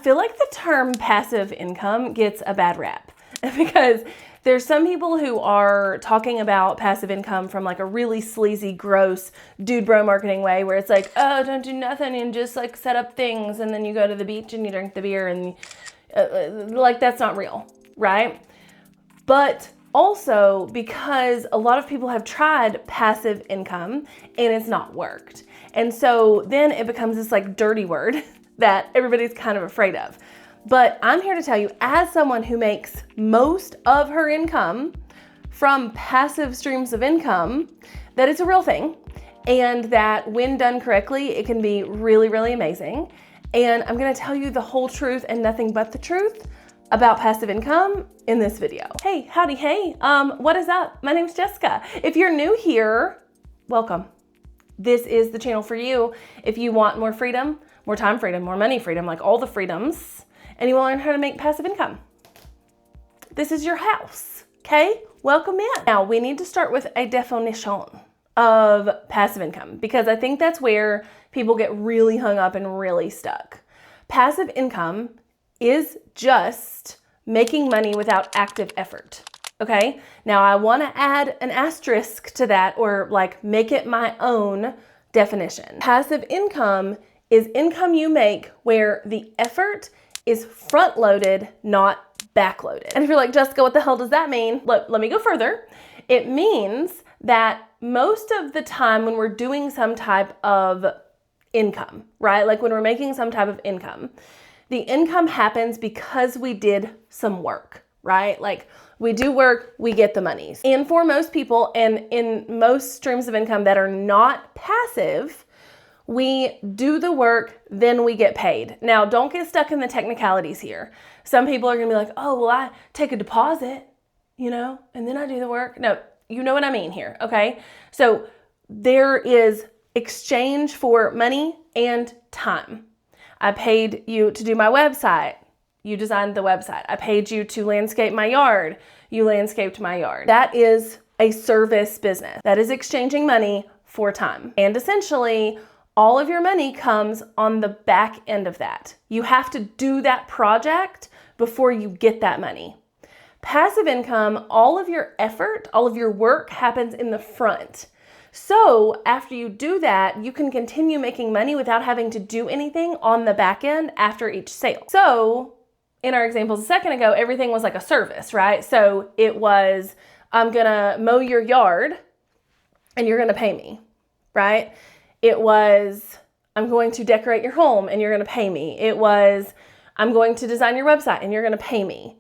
feel like the term passive income gets a bad rap because there's some people who are talking about passive income from like a really sleazy, gross dude bro marketing way where it's like, oh, don't do nothing and just like set up things and then you go to the beach and you drink the beer and like that's not real, right? But also because a lot of people have tried passive income and it's not worked. And so then it becomes this like dirty word that everybody's kind of afraid of. But I'm here to tell you, as someone who makes most of her income from passive streams of income, that it's a real thing and that when done correctly, it can be really, really amazing. And I'm gonna tell you the whole truth and nothing but the truth about passive income in this video. Hey, howdy, hey, what is up? My name's Jessica. If you're new here, welcome. This is the channel for you. If you want more freedom, more time freedom, more money freedom, like all the freedoms, and you want to learn how to make passive income, this is your house, okay? Welcome in. Now, we need to start with a definition of passive income because I think that's where people get really hung up and really stuck. Passive income is just making money without active effort, okay? Now, I want to add an asterisk to that or like make it my own definition. Passive income is income you make where the effort is front-loaded, not back-loaded. And if you're like, Jessica, what the hell does that mean? Let me go further. It means that most of the time when we're doing some type of income, right? Like when we're making some type of income, the income happens because we did some work, right? Like we do work, we get the monies. And for most people and in most streams of income that are not passive, we do the work, then we get paid. Now, don't get stuck in the technicalities here. Some people are gonna be like, oh, well, I take a deposit, and then I do the work. No, you know what I mean here, okay? So there is exchange for money and time. I paid you to do my website. You designed the website. I paid you to landscape my yard. You landscaped my yard. That is a service business. That is exchanging money for time. And essentially, all of your money comes on the back end of that. You have to do that project before you get that money. Passive income, all of your effort, all of your work happens in the front. So after you do that, you can continue making money without having to do anything on the back end after each sale. So in our examples a second ago, everything was like a service, right? So it was, I'm gonna mow your yard and you're gonna pay me, right? It was, I'm going to decorate your home and you're going to pay me. It was, I'm going to design your website and you're going to pay me.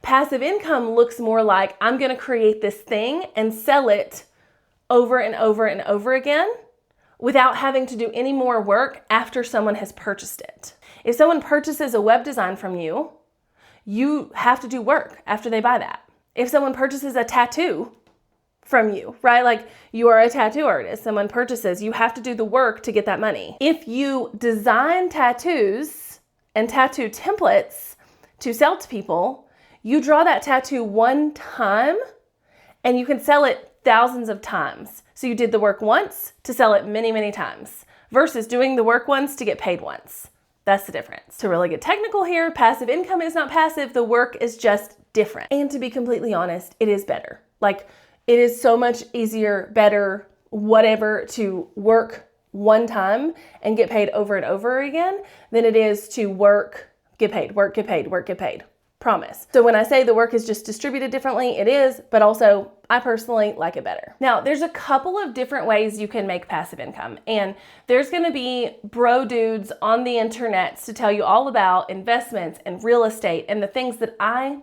Passive income looks more like I'm going to create this thing and sell it over and over and over again without having to do any more work after someone has purchased it. If someone purchases a web design from you, you have to do work after they buy that. If someone purchases a tattoo from you, right? Like you are a tattoo artist, someone purchases, you have to do the work to get that money. If you design tattoos and tattoo templates to sell to people, you draw that tattoo one time and you can sell it thousands of times. So you did the work once to sell it many, many times versus doing the work once to get paid once. That's the difference. To really get technical here, passive income is not passive. The work is just different. And to be completely honest, it is better. Like it is so much easier, better, whatever, to work one time and get paid over and over again than it is to work, get paid, work, get paid, work, get paid. Promise. So when I say the work is just distributed differently, it is, but also I personally like it better. Now, there's a couple of different ways you can make passive income, and there's gonna be bro dudes on the internet to tell you all about investments and real estate and the things that I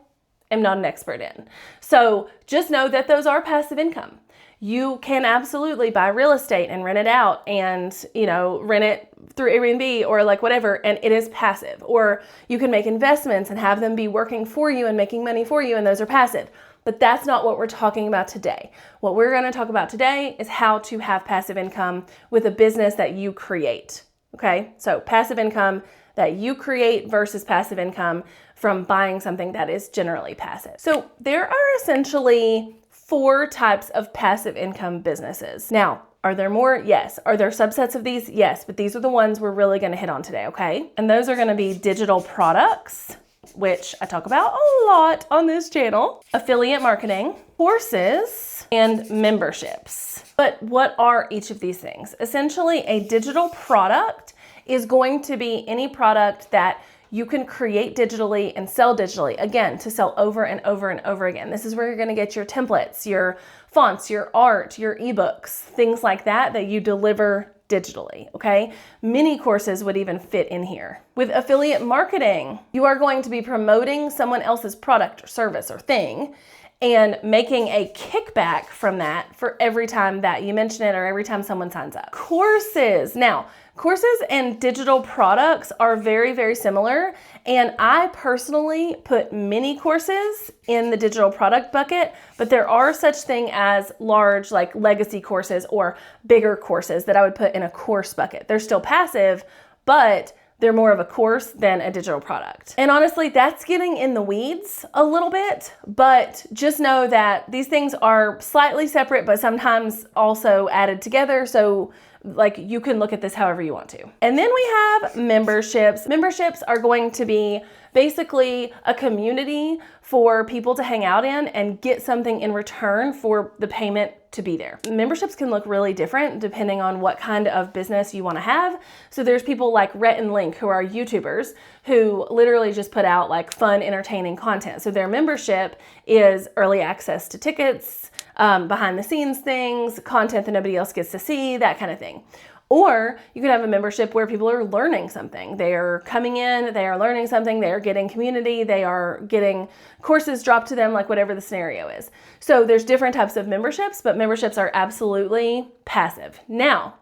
am not an expert in. So just know that those are passive income. You can absolutely buy real estate and rent it out and, rent it through Airbnb or like whatever, and it is passive. Or you can make investments and have them be working for you and making money for you, and those are passive. But that's not what we're talking about today. What we're gonna talk about today is how to have passive income with a business that you create, okay? So passive income that you create versus passive income from buying something that is generally passive. So there are essentially 4 types of passive income businesses. Now, Are there more? Yes. Are there subsets of these? Yes, but these are the ones we're really going to hit on today, okay? And those are going to be digital products, which I talk about a lot on this channel, affiliate marketing, courses, and memberships. But what are each of these things? Essentially, a digital product is going to be any product that you can create digitally and sell digitally, again, to sell over and over and over again. This is where you're gonna get your templates, your fonts, your art, your ebooks, things like that you deliver digitally, okay? Mini courses would even fit in here. With affiliate marketing, you are going to be promoting someone else's product or service or thing and making a kickback from that for every time that you mention it or every time someone signs up. Courses. Now, courses and digital products are very, very similar. And I personally put mini courses in the digital product bucket, but there are such thing as large, like legacy courses or bigger courses that I would put in a course bucket. They're still passive, but they're more of a course than a digital product. And honestly, that's getting in the weeds a little bit, but just know that these things are slightly separate, but sometimes also added together. So like you can look at this however you want to. And then we have memberships. Memberships are going to be basically a community for people to hang out in and get something in return for the payment to be there. Memberships can look really different depending on what kind of business you want to have. So there's people like Rhett and Link who are YouTubers who literally just put out like fun, entertaining content. So their membership is early access to tickets, behind the scenes things, content that nobody else gets to see, that kind of thing. Or you could have a membership where people are learning something. They are coming in, they are learning something, they are getting community, they are getting courses dropped to them, like whatever the scenario is. So there's different types of memberships, but memberships are absolutely passive. Now,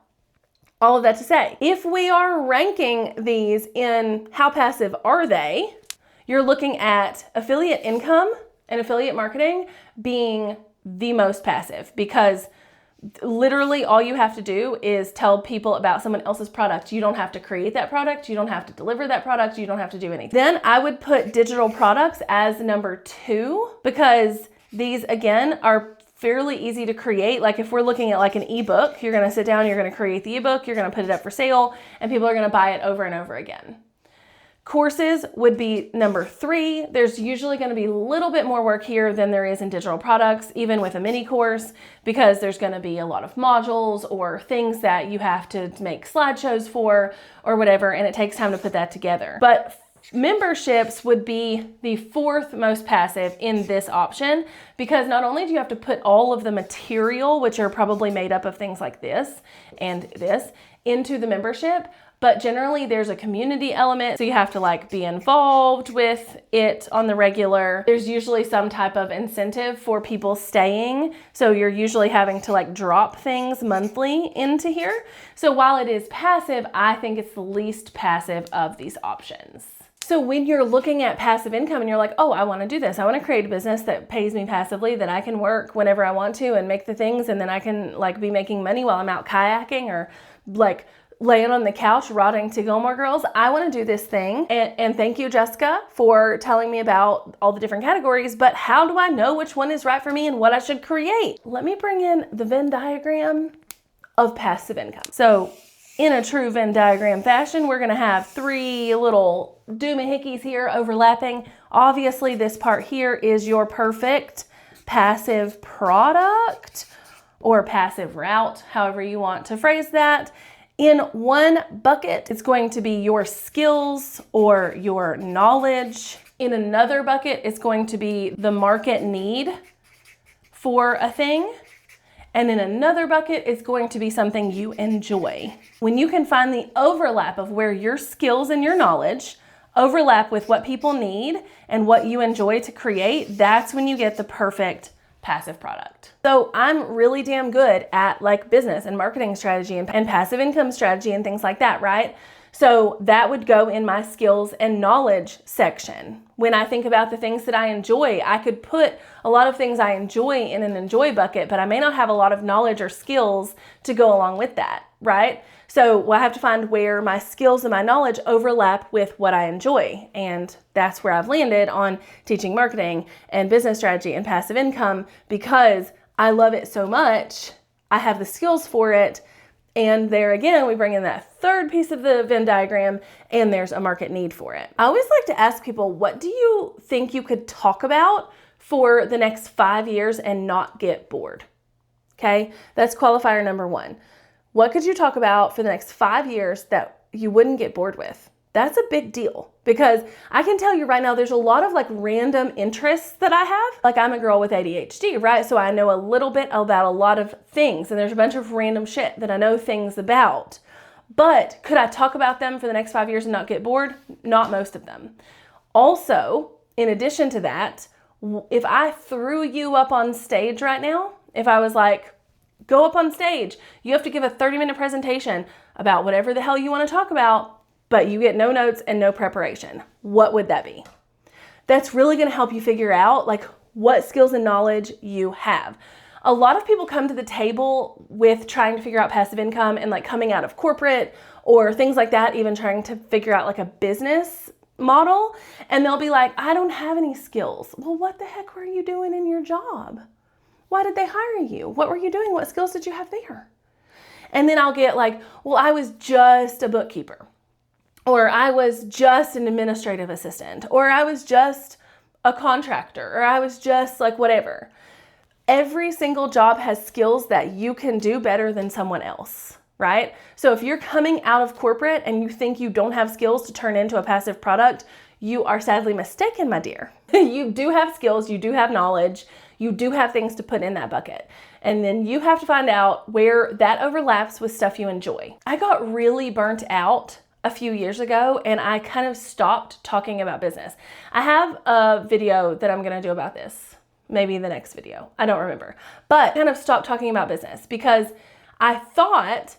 all of that to say, if we are ranking these in how passive are they, you're looking at affiliate income and affiliate marketing being the most passive, because literally all you have to do is tell people about someone else's product. You don't have to create that product. You don't have to deliver that product. You don't have to do anything. Then I would put digital products as number 2, because these again are fairly easy to create. Like if we're looking at like an ebook, you're going to sit down, you're going to create the ebook, you're going to put it up for sale, and people are going to buy it over and over again. Courses would be number 3. There's usually going to be a little bit more work here than there is in digital products, even with a mini course, because there's going to be a lot of modules or things that you have to make slideshows for or whatever, and it takes time to put that together. But memberships would be the 4th most passive in this option, because not only do you have to put all of the material, which are probably made up of things like this and this, into the membership, but generally there's a community element. So you have to like be involved with it on the regular. There's usually some type of incentive for people staying. So you're usually having to like drop things monthly into here. So while it is passive, I think it's the least passive of these options. So when you're looking at passive income and you're like, oh, I want to do this. I want to create a business that pays me passively, that I can work whenever I want to and make the things, and then I can like be making money while I'm out kayaking or like laying on the couch rotting to Gilmore Girls. I want to do this thing. And thank you, Jessica, for telling me about all the different categories, but how do I know which one is right for me and what I should create? Let me bring in the Venn diagram of passive income. So in a true Venn diagram fashion, we're going to have 3 little doohickeys here overlapping. Obviously, this part here is your perfect passive product or passive route, however you want to phrase that. In one bucket, it's going to be your skills or your knowledge. In another bucket, it's going to be the market need for a thing. And in another bucket, it's going to be something you enjoy. When you can find the overlap of where your skills and your knowledge overlap with what people need and what you enjoy to create, that's when you get the perfect passive product. So I'm really damn good at like business and marketing strategy and passive income strategy and things like that, right? So that would go in my skills and knowledge section. When I think about the things that I enjoy, I could put a lot of things I enjoy in an enjoy bucket, but I may not have a lot of knowledge or skills to go along with that, right? So I have to find where my skills and my knowledge overlap with what I enjoy. And that's where I've landed on teaching marketing and business strategy and passive income, because I love it so much I have the skills for it. And there again, we bring in that third piece of the Venn diagram, and there's a market need for it. I always like to ask people, what do you think you could talk about for the next 5 years and not get bored? Okay, that's qualifier number one. What could you talk about for the next 5 years that you wouldn't get bored with? That's a big deal, because I can tell you right now, there's a lot of like random interests that I have. Like, I'm a girl with ADHD, right? So I know a little bit about a lot of things, and there's a bunch of random shit that I know things about. But could I talk about them for the next 5 years and not get bored? Not most of them. Also, in addition to that, if I threw you up on stage right now, if I was like, go up on stage, you have to give a 30-minute presentation about whatever the hell you want to talk about, but you get no notes and no preparation, what would that be? That's really going to help you figure out like what skills and knowledge you have. A lot of people come to the table with trying to figure out passive income and like coming out of corporate or things like that, even trying to figure out like a business model. And they'll be like, I don't have any skills. Well, what the heck were you doing in your job? Why did they hire you? What were you doing? What skills did you have there? And then I'll get like, well, I was just a bookkeeper. Or I was just an administrative assistant, or I was just a contractor, or I was just like whatever. Every single job has skills that you can do better than someone else, right? So if you're coming out of corporate and you think you don't have skills to turn into a passive product, you are sadly mistaken, my dear. You do have skills, you do have knowledge, you do have things to put in that bucket. And then you have to find out where that overlaps with stuff you enjoy. I got really burnt out a few years ago, and I kind of stopped talking about business. I have a video that I'm gonna do about this, maybe the next video, I don't remember, but kind of stopped talking about business because I thought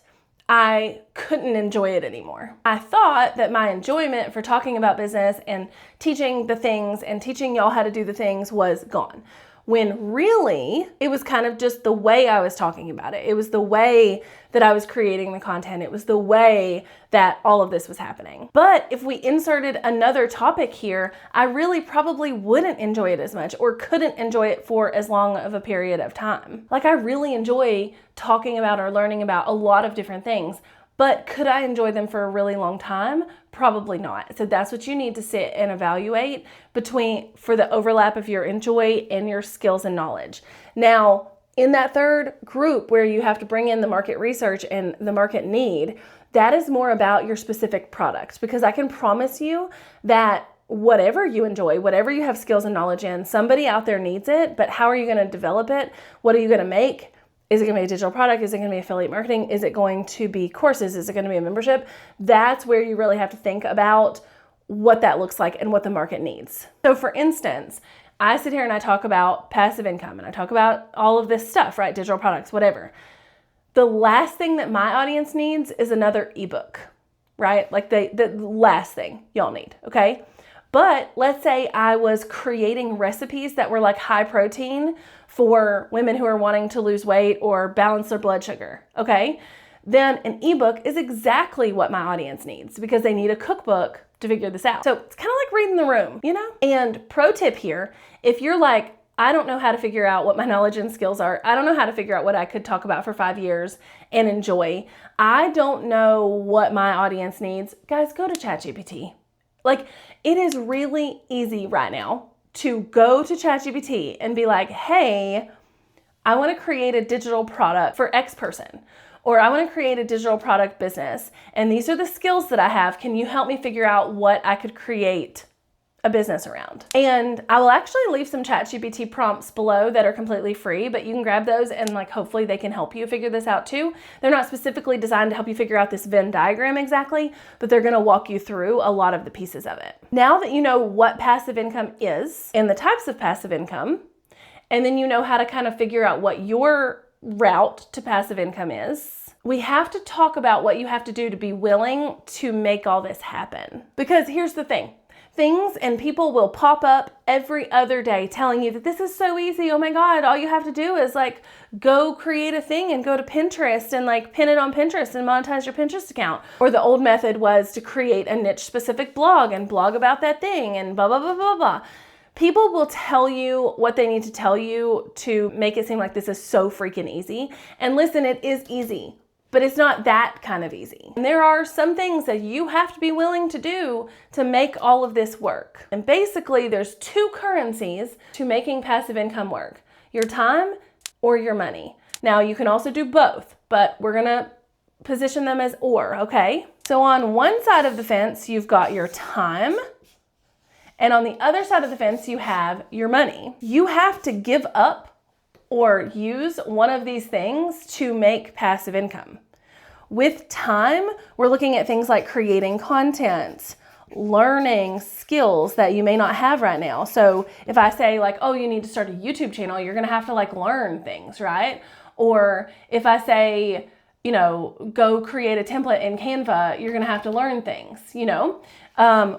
I couldn't enjoy it anymore. I thought that my enjoyment for talking about business and teaching the things and teaching y'all how to do the things was gone. When really, it was kind of just the way I was talking about it. It was the way that I was creating the content. It was the way that all of this was happening. But if we inserted another topic here, I really probably wouldn't enjoy it as much or couldn't enjoy it for as long of a period of time. Like, I really enjoy talking about or learning about a lot of different things, but could I enjoy them for a really long time? Probably not. So that's what you need to sit and evaluate for the overlap of your enjoy and your skills and knowledge. Now, in that third group where you have to bring in the market research and the market need, that is more about your specific product, because I can promise you that whatever you enjoy, whatever you have skills and knowledge in, somebody out there needs it, but how are you going to develop it? What are you going to make? Is it going to be a digital product? Is it going to be affiliate marketing? Is it going to be courses? Is it going to be a membership? That's where you really have to think about what that looks like and what the market needs. So for instance, I sit here and I talk about passive income and I talk about all of this stuff, right? Digital products, whatever. The last thing that my audience needs is another ebook, right? Like the last thing y'all need, okay? But let's say I was creating recipes that were like high protein for women who are wanting to lose weight or balance their blood sugar, okay? Then an ebook is exactly what my audience needs, because they need a cookbook to figure this out. So it's kind of like reading the room, you know? And pro tip here, if you're like, I don't know how to figure out what my knowledge and skills are, I don't know how to figure out what I could talk about for 5 years and enjoy, I don't know what my audience needs, guys, go to ChatGPT. Like, it is really easy right now to go to ChatGPT and be like, hey, I want to create a digital product for X person, or I want to create a digital product business, and these are the skills that I have. Can you help me figure out what I could create a business around? And I will actually leave some ChatGPT prompts below that are completely free, but you can grab those and like hopefully they can help you figure this out too. They're not specifically designed to help you figure out this Venn diagram exactly, but they're going to walk you through a lot of the pieces of it. Now that you know what passive income is and the types of passive income, and then you know how to kind of figure out what your route to passive income is, we have to talk about what you have to do to be willing to make all this happen. Because here's the thing. Things and people will pop up every other day telling you that this is so easy. Oh my God, all you have to do is like go create a thing and go to Pinterest and like pin it on Pinterest and monetize your Pinterest account. Or the old method was to create a niche specific blog and blog about that thing and blah, blah, blah, blah, blah. People will tell you what they need to tell you to make it seem like this is so freaking easy. And listen, it is easy, but it's not that kind of easy. And there are some things that you have to be willing to do to make all of this work. And basically, there's two currencies to making passive income work: your time or your money. Now, you can also do both, but we're gonna position them as or, okay? So on one side of the fence, you've got your time, and on the other side of the fence, you have your money. You have to give up or use one of these things to make passive income. With time, we're looking at things like creating content, learning skills that you may not have right now. So if I say like, oh, you need to start a YouTube channel, you're gonna have to like learn things, right? Or if I say, you know, go create a template in Canva, you're gonna have to learn things, you know?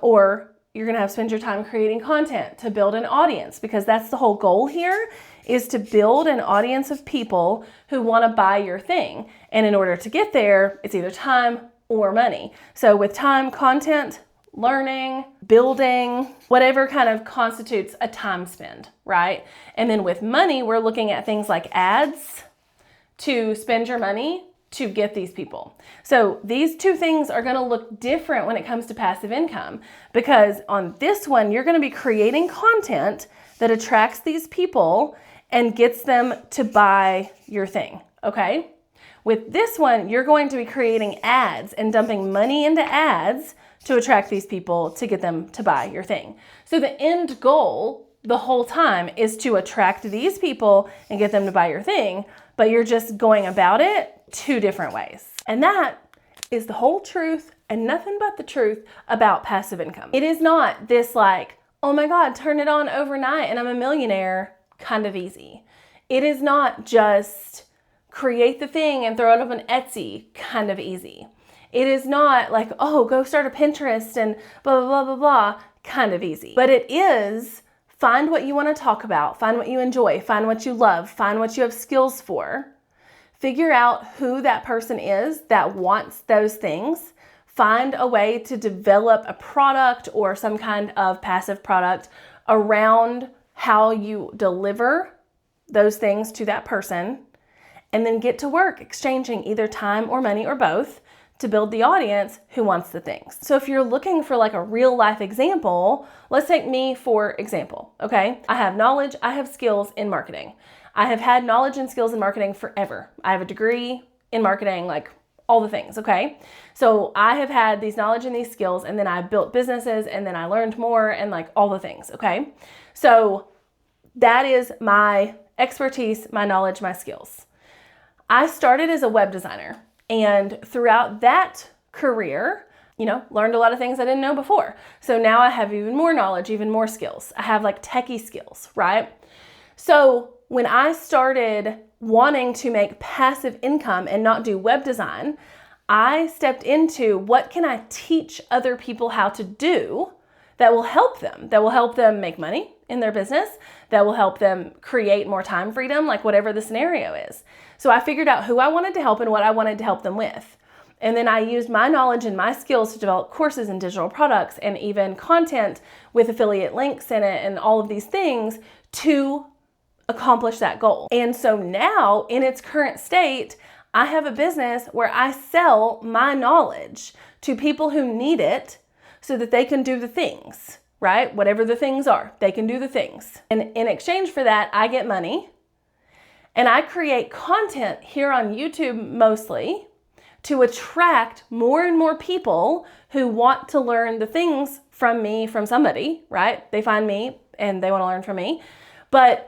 Or you're gonna have to spend your time creating content to build an audience, because that's the whole goal here, is to build an audience of people who wanna buy your thing. And in order to get there, it's either time or money. So with time, content, learning, building, whatever kind of constitutes a time spend, right? And then with money, we're looking at things like ads to spend your money to get these people. So these two things are gonna look different when it comes to passive income, because on this one, you're gonna be creating content that attracts these people and gets them to buy your thing, okay? With this one, you're going to be creating ads and dumping money into ads to attract these people to get them to buy your thing. So the end goal the whole time is to attract these people and get them to buy your thing, but you're just going about it two different ways. And that is the whole truth and nothing but the truth about passive income. It is not this like, oh my God, turn it on overnight and I'm a millionaire kind of easy. It is not just create the thing and throw it up on Etsy kind of easy. It is not like, oh, go start a Pinterest and blah, blah, blah, blah, blah kind of easy. But it is find what you want to talk about, find what you enjoy, find what you love, find what you have skills for. Figure out who that person is that wants those things. Find a way to develop a product or some kind of passive product around how you deliver those things to that person, and then get to work exchanging either time or money or both to build the audience who wants the things. So if you're looking for like a real life example, let's take me for example, okay? I have knowledge, I have skills in marketing. I have had knowledge and skills in marketing forever. I have a degree in marketing, like all the things, okay? So I have had these knowledge and these skills, and then I built businesses, and then I learned more, and like all the things, okay? So that is my expertise, my knowledge, my skills. I started as a web designer, and throughout that career, you know, learned a lot of things I didn't know before. So now I have even more knowledge, even more skills. I have like techie skills, right? So when I started wanting to make passive income and not do web design, I stepped into what can I teach other people how to do that will help them make money in their business, that will help them create more time freedom, like whatever the scenario is. So I figured out who I wanted to help and what I wanted to help them with. And then I used my knowledge and my skills to develop courses and digital products and even content with affiliate links in it and all of these things to accomplish that goal. And so now in its current state, I have a business where I sell my knowledge to people who need it so that they can do the things, right? Whatever the things are, they can do the things. And in exchange for that, I get money, and I create content here on YouTube mostly to attract more and more people who want to learn the things from me, from somebody, right? They find me and they want to learn from me, but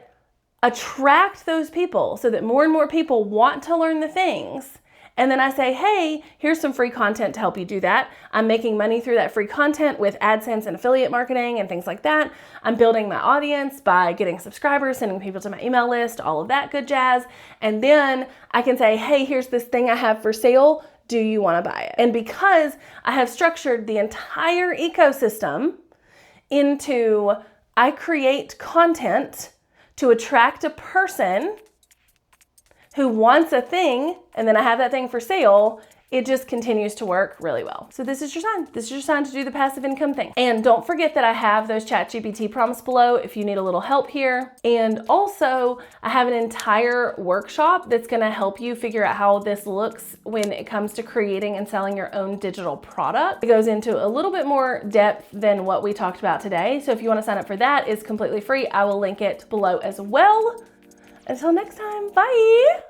attract those people so that more and more people want to learn the things. And then I say, hey, here's some free content to help you do that. I'm making money through that free content with AdSense and affiliate marketing and things like that. I'm building my audience by getting subscribers, sending people to my email list, all of that good jazz. And then I can say, hey, here's this thing I have for sale. Do you want to buy it? And because I have structured the entire ecosystem into I create content to attract a person who wants a thing, and then I have that thing for sale, it just continues to work really well. So this is your sign. This is your sign to do the passive income thing. And don't forget that I have those ChatGPT prompts below if you need a little help here. And also, I have an entire workshop that's gonna help you figure out how this looks when it comes to creating and selling your own digital product. It goes into a little bit more depth than what we talked about today. So if you wanna sign up for that, it's completely free. I will link it below as well. Until next time, bye.